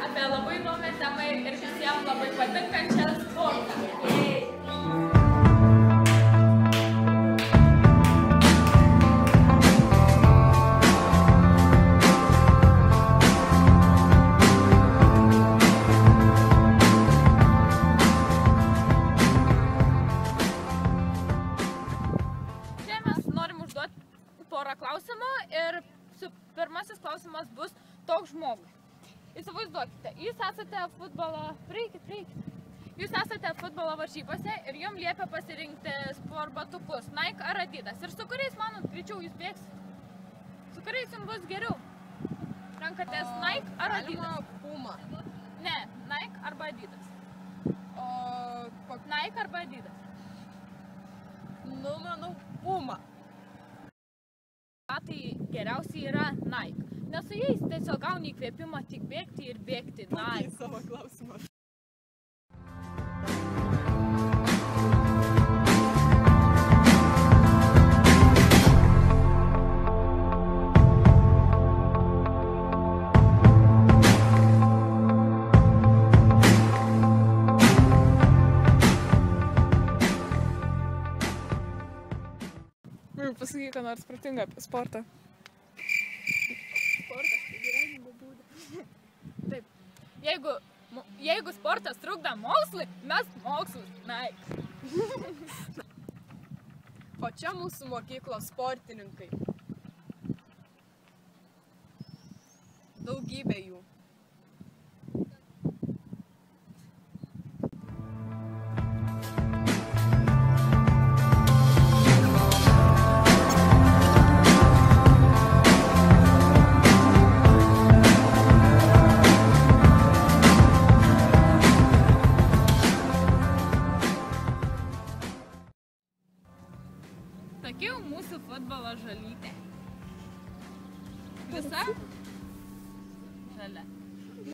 Apie labai įdomią temą ir visiems labai patinkančią sportą. Čia mes norim užduoti porą klausimų ir pirmasis klausimas bus toks žmogui. Įsivaizduokite, jūs esate futbolo varžybose ir jums liepia pasirinkti sportbatukus Nike ar Adidas. Ir su kuriais, manot, greičiau jūs bėgsit? Su kuriais jums bus geriau? Renkatės Nike ar Adidas? Puma. Ne, Nike arba Adidas. Nike arba Adidas? Nu, manau, Puma. Tai geriausiai yra Nike. Nes su jais tiesiog gauni įkvėpimą tik bėgti ir bėgti. Pakai savo klausimą. Pasakyk, ką nors protingą apie sportą. Sportas tai gyvenimo būdas. Taip. Jeigu sportas trukdo mokslui, mes mokslus Nike. O čia mūsų mokyklos sportininkai. Daugybė jų. Tokia mūsų futbolo žalytė. Visa žalia.